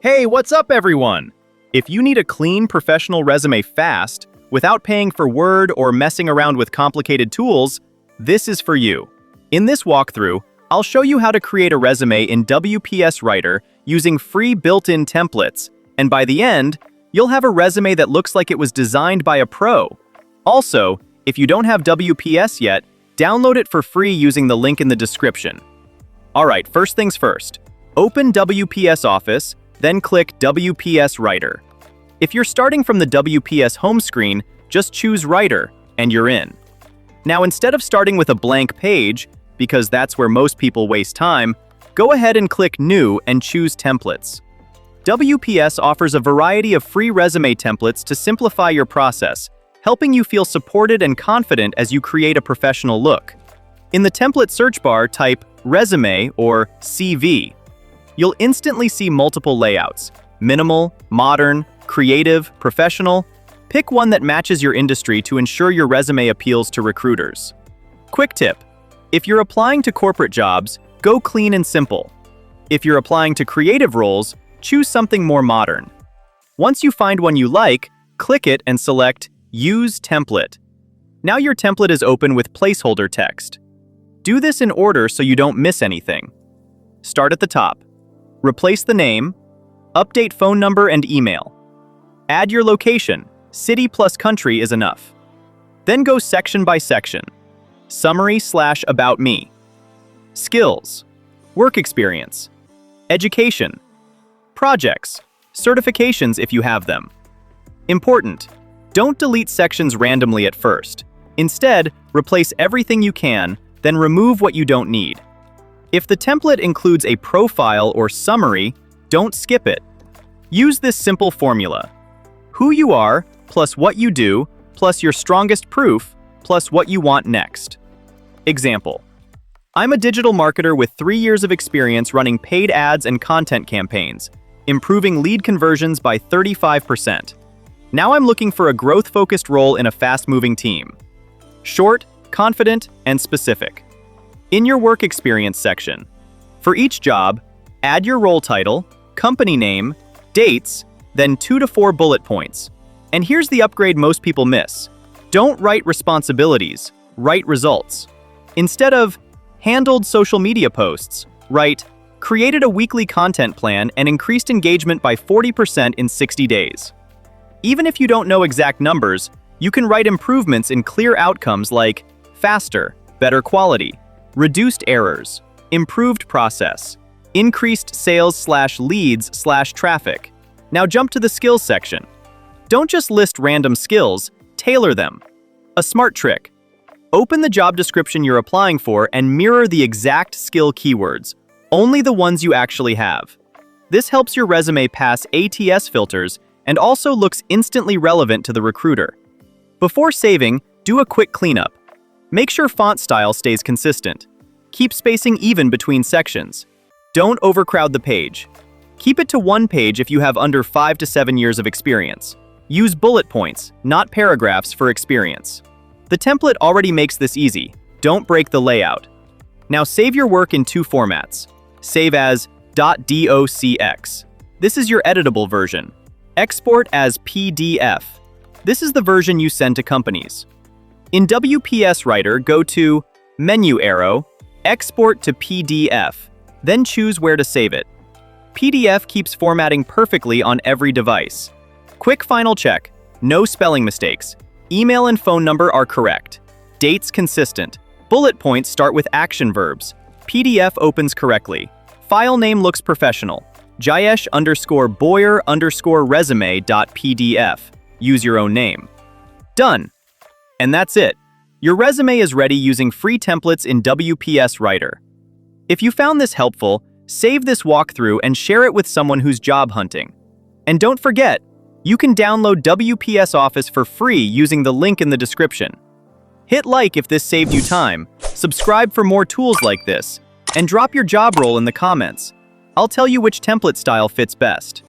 Hey, what's up, everyone? If you need a clean, professional resume fast, without paying for Word or messing around with complicated tools, this is for you. In this walkthrough, I'll show you how to create a resume in WPS Writer using free built-in templates, and by the end, you'll have a resume that looks like it was designed by a pro. Also, if you don't have WPS yet, download it for free using the link in the description. Alright, first things first. Open WPS Office, then click WPS Writer. If you're starting from the WPS home screen, just choose Writer, and you're in. Now, instead of starting with a blank page, because that's where most people waste time, go ahead and click New and choose Templates. WPS offers a variety of free resume templates to simplify your process, helping you feel supported and confident as you create a professional look. In the template search bar, type Resume or CV. You'll instantly see multiple layouts: minimal, modern, creative, professional. Pick one that matches your industry to ensure your resume appeals to recruiters. Quick tip: if you're applying to corporate jobs, go clean and simple. If you're applying to creative roles, choose something more modern. Once you find one you like, click it and select Use Template. Now your template is open with placeholder text. Do this in order so you don't miss anything. Start at the top. Replace the name, update phone number and email. Add your location, city plus country is enough. Then go section by section. Summary/About Me. Skills, work experience, education, projects, certifications if you have them. Important: don't delete sections randomly at first. Instead, replace everything you can, then remove what you don't need. If the template includes a profile or summary, don't skip it. Use this simple formula: who you are, plus what you do, plus your strongest proof, plus what you want next. Example: I'm a digital marketer with 3 years of experience running paid ads and content campaigns, improving lead conversions by 35%. Now I'm looking for a growth-focused role in a fast-moving team. Short, confident, and specific. In your work experience section, for each job, add your role title, company name, dates, then 2 to 4 bullet points. And here's the upgrade most people miss: don't write responsibilities, write results. Instead of handled social media posts, write created a weekly content plan and increased engagement by 40% in 60 days. Even if you don't know exact numbers, you can write improvements in clear outcomes like faster, better quality, reduced errors, improved process, increased sales/leads/traffic. Now jump to the skills section. Don't just list random skills, tailor them. A smart trick: open the job description you're applying for and mirror the exact skill keywords, only the ones you actually have. This helps your resume pass ATS filters and also looks instantly relevant to the recruiter. Before saving, do a quick cleanup. Make sure font style stays consistent. Keep spacing even between sections. Don't overcrowd the page. Keep it to one page if you have under 5 to 7 years of experience. Use bullet points, not paragraphs, for experience. The template already makes this easy. Don't break the layout. Now save your work in 2 formats. Save as .docx. This is your editable version. Export as PDF. This is the version you send to companies. In WPS Writer, go to Menu arrow, Export to PDF, then choose where to save it. PDF keeps formatting perfectly on every device. Quick final check: no spelling mistakes. Email and phone number are correct. Dates consistent. Bullet points start with action verbs. PDF opens correctly. File name looks professional. Jayesh_Boyer_resume.pdf. Use your own name. Done. And that's it. Your resume is ready using free templates in WPS Writer. If you found this helpful, save this walkthrough and share it with someone who's job hunting. And don't forget, you can download WPS Office for free using the link in the description. Hit like if this saved you time, subscribe for more tools like this, and drop your job role in the comments. I'll tell you which template style fits best.